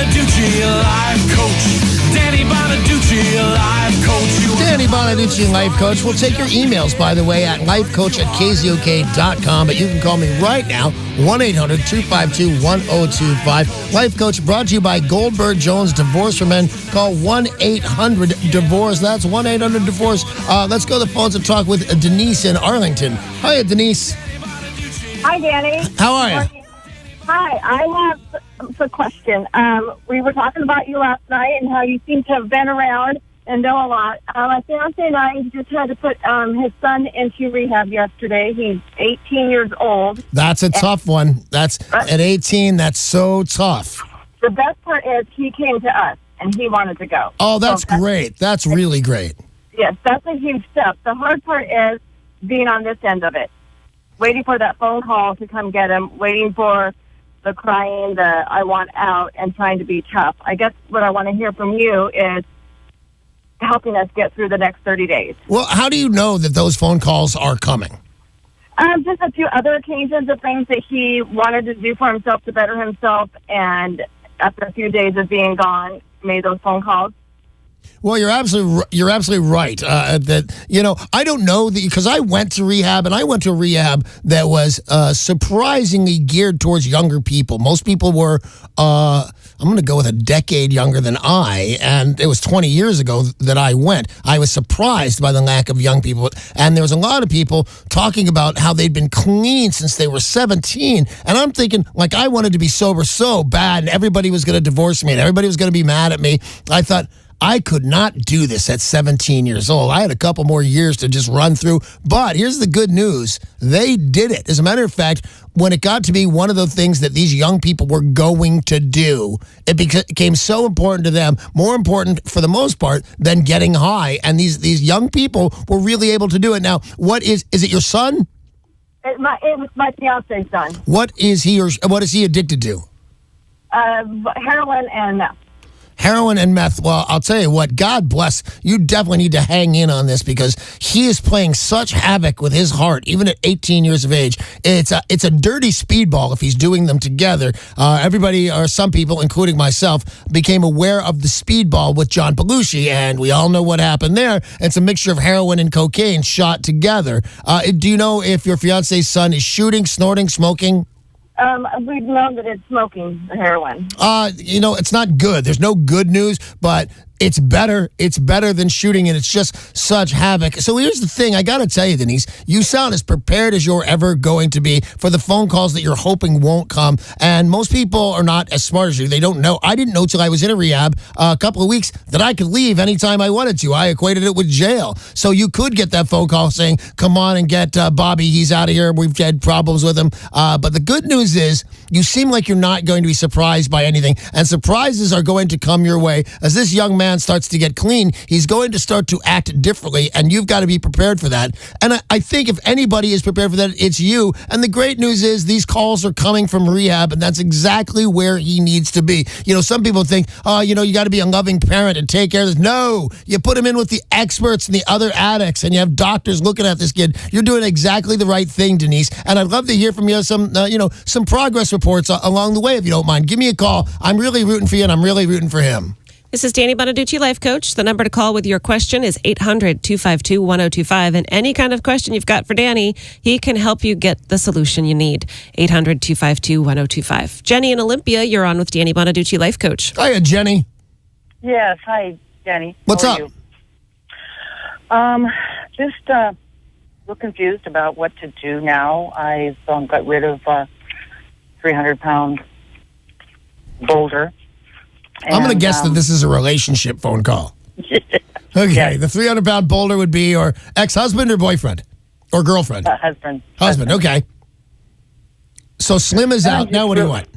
Bonaduce, life coach. Danny Bonaduce, life coach. Danny Bonaduce, life coach. We'll take your emails, by the way, at lifecoach@KZOK.com. But you can call me right now, 1-800-252-1025. Life Coach brought to you by Goldberg Jones Divorce for Men. Call 1-800-DIVORCE. That's 1-800-DIVORCE. Let's go to the phones and talk with Denise in Arlington. Hiya, Denise. Hi, Danny. How are you? Hi, I have a question. We were talking about you last night and how you seem to have been around and know a lot. My fiance and I just had to put his son into rehab yesterday. He's 18 years old. That's a tough one. That's at 18. That's so tough. The best part is he came to us and he wanted to go. Oh, that's great. That's really great. Yes, that's a huge step. The hard part is being on this end of it, waiting for that phone call to come get him, waiting for the crying, the I want out, and trying to be tough. I guess what I want to hear from you is helping us get through the next 30 days. Well, how do you know that those phone calls are coming? Just a few other occasions of things that he wanted to do for himself to better himself, and after a few days of being gone, made those phone calls. Well, you're absolutely right. That I don't know because I went to rehab, and I went to a rehab that was surprisingly geared towards younger people. Most people were, I'm going to go with a decade younger than I, and it was 20 years ago that I went. I was surprised by the lack of young people, and there was a lot of people talking about how they'd been clean since they were 17, and I'm thinking, like, I wanted to be sober so bad, and everybody was going to divorce me, and everybody was going to be mad at me. I thought, I could not do this at 17 years old. I had a couple more years to just run through. But here's the good news. They did it. As a matter of fact, when it got to be one of the things that these young people were going to do, it became so important to them, more important for the most part than getting high. And these young people were really able to do it. Now, is it your son? It was my fiance's son. What is he addicted to? Heroin and meth. Heroin and meth. Well, I'll tell you what, God bless. You definitely need to hang in on this because he is playing such havoc with his heart, even at 18 years of age. It's a dirty speedball if he's doing them together. Everybody, or some people, including myself, became aware of the speedball with John Belushi, and we all know what happened there. It's a mixture of heroin and cocaine shot together. Do you know if your fiance's son is shooting, snorting, smoking? We've known that it's smoking the heroin. It's not good. There's no good news, but it's better. It's better than shooting, and it's just such havoc. So here's the thing. I got to tell you, Denise, you sound as prepared as you're ever going to be for the phone calls that you're hoping won't come. And most people are not as smart as you. They don't know. I didn't know till I was in a rehab a couple of weeks that I could leave anytime I wanted to. I equated it with jail. So you could get that phone call saying, come on and get Bobby. He's out of here. We've had problems with him. But the good news is you seem like you're not going to be surprised by anything. And surprises are going to come your way. As this young man starts to get clean, he's going to start to act differently, and you've got to be prepared for that. And I think if anybody is prepared for that, it's you. And the great news is these calls are coming from rehab, and that's exactly where he needs to be. Some people think, you got to be a loving parent and take care of this. No, you put him in with the experts and the other addicts, and you have doctors looking at this kid. You're doing exactly the right thing, Denise. And I'd love to hear from you some progress reports along the way, if you don't mind. Give me a call. I'm really rooting for you, and I'm really rooting for him. This is Danny Bonaduce, Life Coach. The number to call with your question is 800-252-1025. And any kind of question you've got for Danny, he can help you get the solution you need. 800-252-1025. Jenny in Olympia, you're on with Danny Bonaduce, Life Coach. Hiya, Jenny. Yes, hi, Danny. What's up? Just a little confused about what to do now. I've got rid of 300-pound boulder. I'm going to guess that this is a relationship phone call. Okay, yeah. The 300-pound boulder would be your ex-husband or boyfriend? Or girlfriend? Husband. Husband, okay. So Slim is out. Now what do you want?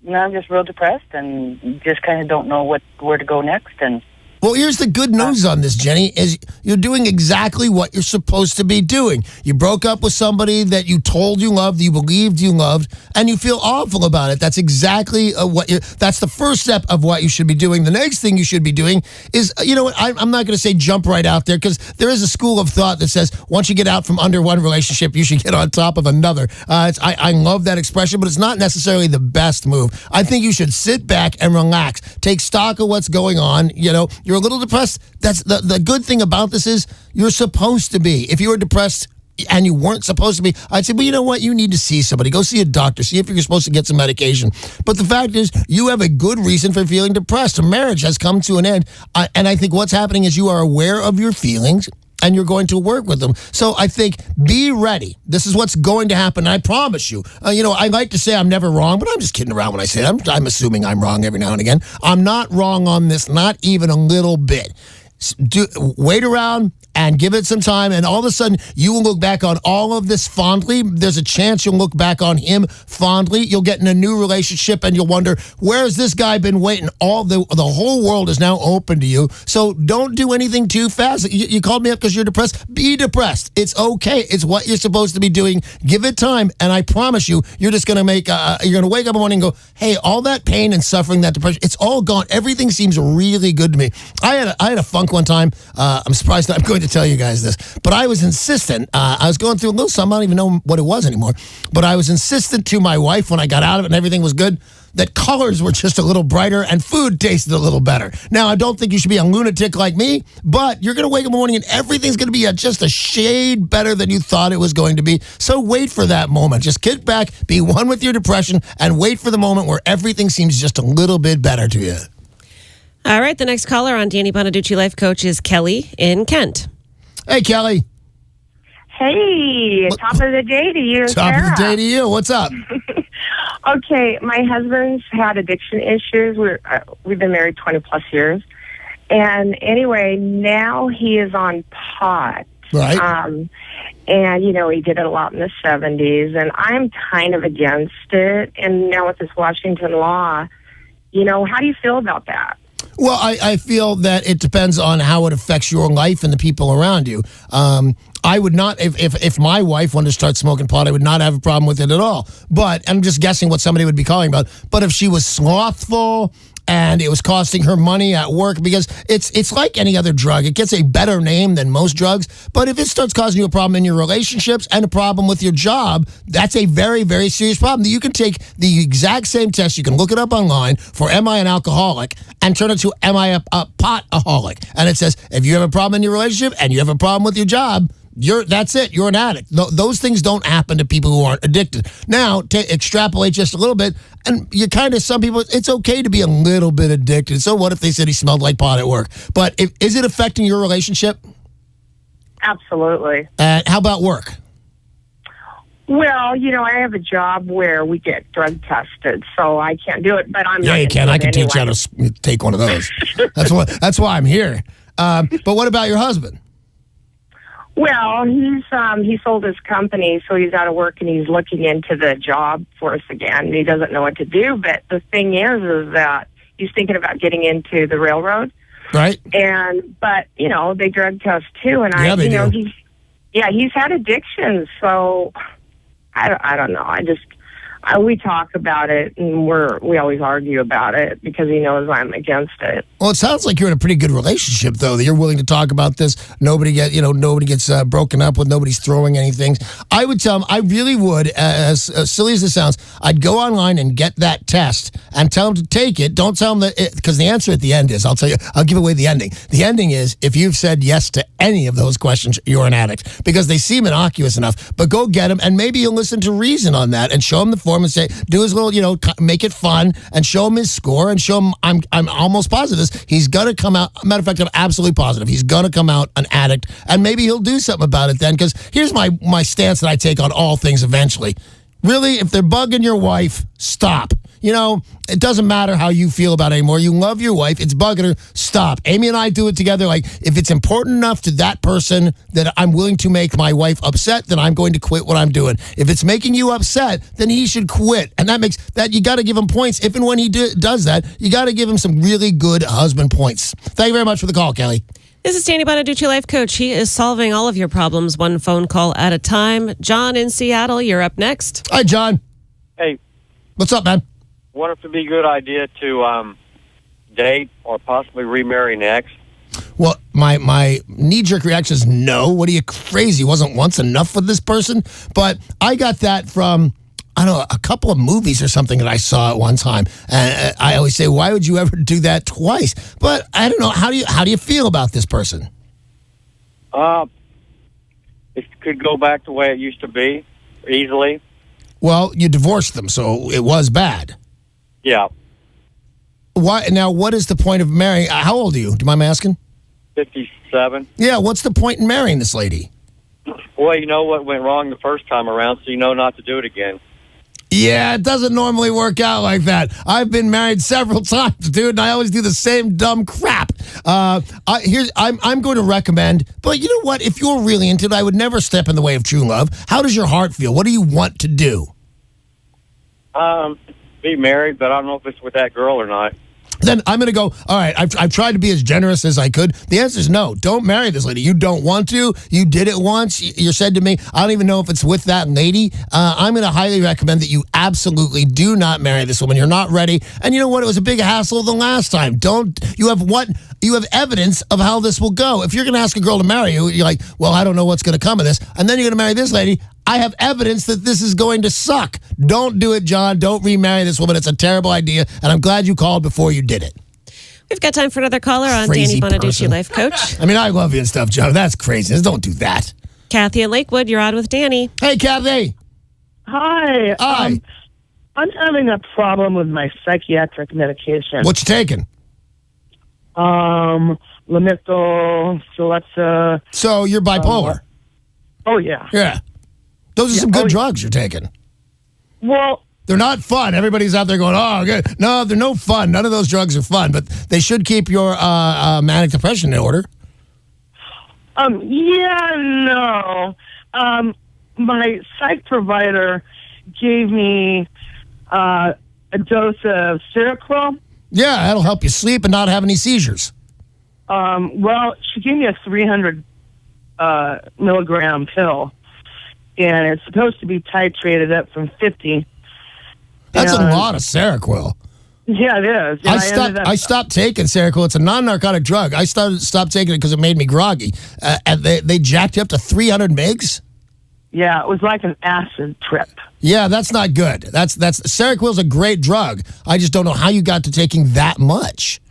Now I'm just real depressed and just kind of don't know where to go next. And Well, here's the good news on this, Jenny, is you're doing exactly what you're supposed to be doing. You broke up with somebody that you told you loved, you believed you loved, and you feel awful about it. That's exactly that's the first step of what you should be doing. The next thing you should be doing is, I'm not going to say jump right out there, because there is a school of thought that says once you get out from under one relationship, you should get on top of another. I love that expression, but it's not necessarily the best move. I think you should sit back and relax. Take stock of what's going on. You're a little depressed. That's the good thing about this is you're supposed to be. If you were depressed and you weren't supposed to be, I'd say, well, you know what? You need to see somebody. Go see a doctor. See if you're supposed to get some medication. But the fact is, you have a good reason for feeling depressed. A marriage has come to an end. And I think what's happening is you are aware of your feelings, and you're going to work with them. So I think be ready. This is what's going to happen. I promise you. I like to say I'm never wrong, but I'm just kidding around when I say it. I'm assuming I'm wrong every now and again. I'm not wrong on this, not even a little bit. Wait around and give it some time, and all of a sudden you will look back on all of this fondly. There's a chance you'll look back on him fondly. You'll get in a new relationship and you'll wonder, where has this guy been waiting? The whole world is now open to you. So don't do anything too fast. You called me up because you're depressed. Be depressed. It's okay. It's what you're supposed to be doing. Give it time, and I promise you, you're just going to you're going to wake up in the morning and go, hey, all that pain and suffering, that depression, it's all gone. Everything seems really good to me. I had a funk one time. I'm surprised I'm going to tell you guys this, but I was insistent. I was going through a little something. I don't even know what it was anymore, but I was insistent to my wife when I got out of it and everything was good, that colors were just a little brighter and food tasted a little better. Now, I don't think you should be a lunatic like me, but you're going to wake up in the morning and everything's going to be just a shade better than you thought it was going to be. So wait for that moment. Just kick back, be one with your depression, and wait for the moment where everything seems just a little bit better to you. All right, the next caller on Danny Bonaduce Life Coach is Kelly in Kent. Hey, Kelly. Hey, top of the day to you, Top Sarah. of the day to you. What's up? Okay, my husband's had addiction issues. We've been married 20 plus years, and anyway, now he is on pot. Right. And he did it a lot in the 70s, and I'm kind of against it. And now with this Washington law, how do you feel about that? Well, I feel that it depends on how it affects your life and the people around you. I would not, if my wife wanted to start smoking pot, I would not have a problem with it at all. But I'm just guessing what somebody would be calling about. But if she was slothful and it was costing her money at work, because it's like any other drug. It gets a better name than most drugs. But if it starts causing you a problem in your relationships and a problem with your job, that's a very, very serious problem. You can take the exact same test. You can look it up online for am I an alcoholic and turn it to am I a pot-aholic. And it says if you have a problem in your relationship and you have a problem with your job, that's it. You're an addict. Those things don't happen to people who aren't addicted. Now, extrapolate just a little bit, and you kind of, some people, it's okay to be a little bit addicted. So what if they said he smelled like pot at work? But is it affecting your relationship? Absolutely. How about work? Well, I have a job where we get drug tested, so I can't do it, but I'm not. Yeah, you can. I can teach you how anyway. to take one of those. That's why I'm here. But what about your husband? Well, he sold his company, so he's out of work and he's looking into the job force again. He doesn't know what to do, but the thing is that he's thinking about getting into the railroad. Right. But they drug test too, and he's had addictions, so I don't know. We talk about it, and we always argue about it because he knows I'm against it. Well, it sounds like you're in a pretty good relationship, though, that you're willing to talk about this. Nobody gets broken up with. Nobody's throwing anything. I would tell him, I really would, as silly as it sounds, I'd go online and get that test and tell him to take it. Don't tell him that, because the answer at the end is, I'll give away the ending. The ending is, if you've said yes to any of those questions, you're an addict, because they seem innocuous enough. But go get him, and maybe he'll listen to reason on that and show him the form and say, do his little, make it fun and show him his score and show him I'm almost positive he's going to come out. Matter of fact, I'm absolutely positive he's going to come out an addict, and maybe he'll do something about it then, because here's my stance that I take on all things eventually. Really, if they're bugging your wife, stop. it doesn't matter how you feel about it anymore. You love your wife. It's bugging her. Stop. Amy and I do it together. Like, if it's important enough to that person that I'm willing to make my wife upset, then I'm going to quit what I'm doing. If it's making you upset, then he should quit. And that makes that you got to give him points. If and when he does that, you got to give him some really good husband points. Thank you very much for the call, Kelly. This is Danny Bonaduce, life coach. He is solving all of your problems one phone call at a time. John in Seattle, you're up next. Hi, John. Hey. What's up, man? Wonder if it'd be a good idea to date or possibly remarry next. Well, my knee-jerk reaction is no. What are you, crazy? Wasn't once enough with this person? But I got that from, I don't know, a couple of movies or something that I saw at one time. And I always say, why would you ever do that twice? But I don't know. How do you feel about this person? It could go back the way it used to be easily. Well, you divorced them, so it was bad. Yeah. Why? Now, what is the point of marrying? How old are you? Do you mind me asking? 57. Yeah, what's the point in marrying this lady? Well, you know what went wrong the first time around, so you know not to do it again. Yeah, it doesn't normally work out like that. I've been married several times, dude, and I always do the same dumb crap. I'm going to recommend, but you know what? If you're really into it, I would never step in the way of true love. How does your heart feel? What do you want to do? Be married, but I don't know if it's with that girl or not. Then I'm going to go, all right, I've tried to be as generous as I could. The answer is no. Don't marry this lady. You don't want to. You did it once. You said to me, I don't even know if it's with that lady. I'm going to highly recommend that you absolutely do not marry this woman. You're not ready. And you know what? It was a big hassle the last time. You have evidence of how this will go. If you're going to ask a girl to marry you, you're like, well, I don't know what's going to come of this. And then you're going to marry this lady. I have evidence that this is going to suck. Don't do it, John. Don't remarry this woman. It's a terrible idea, and I'm glad you called before you did it. We've got time for another caller on Crazy Danny Bonaduce, person. life coach. I mean, I love you and stuff, John. That's crazy. Don't do that. Kathy in Lakewood, you're on with Danny. Hey, Kathy. Hi. Hi. I'm having a problem with my psychiatric medication. What you taking? Lamictal, Celexa. So you're bipolar? Oh, yeah. Yeah. Those are some good drugs you're taking. Well, they're not fun. Everybody's out there going, oh, good. No, they're no fun. None of those drugs are fun, but they should keep your manic depression in order. No. My psych provider gave me a dose of Seroquel. Yeah, that'll help you sleep and not have any seizures. Well, she gave me a 300 milligram pill, and it's supposed to be titrated up from 50. That's a lot of Seroquel. Yeah, it is. Yeah, I stopped taking Seroquel. It's a non-narcotic drug. I stopped taking it because it made me groggy. And they jacked you up to 300 mgs? Yeah, it was like an acid trip. Yeah, that's not good. Seroquel's a great drug. I just don't know how you got to taking that much.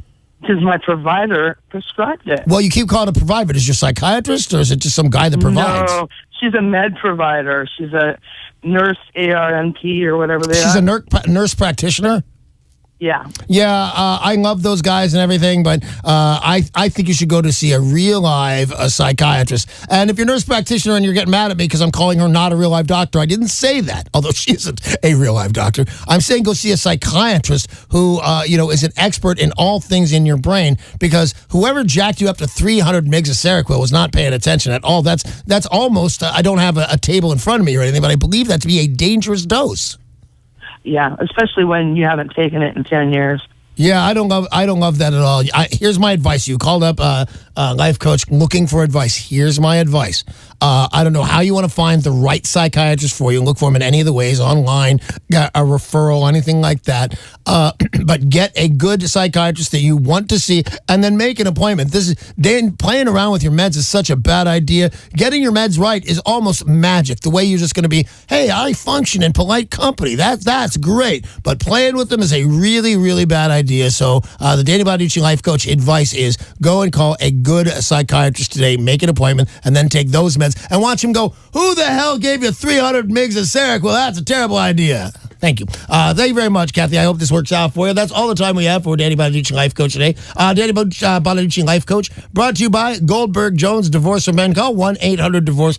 Because my provider prescribed it. Well, you keep calling it a provider. Is your psychiatrist, or is it just some guy that provides? No, she's a med provider. She's a nurse, ARNP, or whatever they are. She's a nurse practitioner? Yeah. Yeah, I love those guys and everything, but I think you should go to see a real live psychiatrist. And if you're a nurse practitioner and you're getting mad at me because I'm calling her not a real live doctor, I didn't say that, although she isn't a real live doctor. I'm saying go see a psychiatrist who is an expert in all things in your brain, because whoever jacked you up to 300 mgs of Seroquel was not paying attention at all. That's almost, I don't have a table in front of me or anything, but I believe that to be a dangerous dose. Yeah, especially when you haven't taken it in 10 years. Yeah, I don't love that at all. Here's my advice. You called up a life coach looking for advice. Here's my advice. I don't know how you want to find the right psychiatrist for you. Look for him in any of the ways, online, a referral, anything like that. But get a good psychiatrist that you want to see, and then make an appointment. Playing around with your meds is such a bad idea. Getting your meds right is almost magic. The way you're just going to be, hey, I function in polite company. That's great. But playing with them is a really, really bad idea. So the Danny Bonaduce Life Coach advice is go and call a good psychiatrist today, make an appointment, and then take those meds and watch him go, who the hell gave you 300 mgs of Seroquel? That's a terrible idea. Thank you. Thank you very much, Kathy. I hope this works out for you. That's all the time we have for Danny Bonaduce Life Coach today. Danny Bonaduce Life Coach brought to you by Goldberg Jones Divorce from Men. Call 1-800-DIVORCE.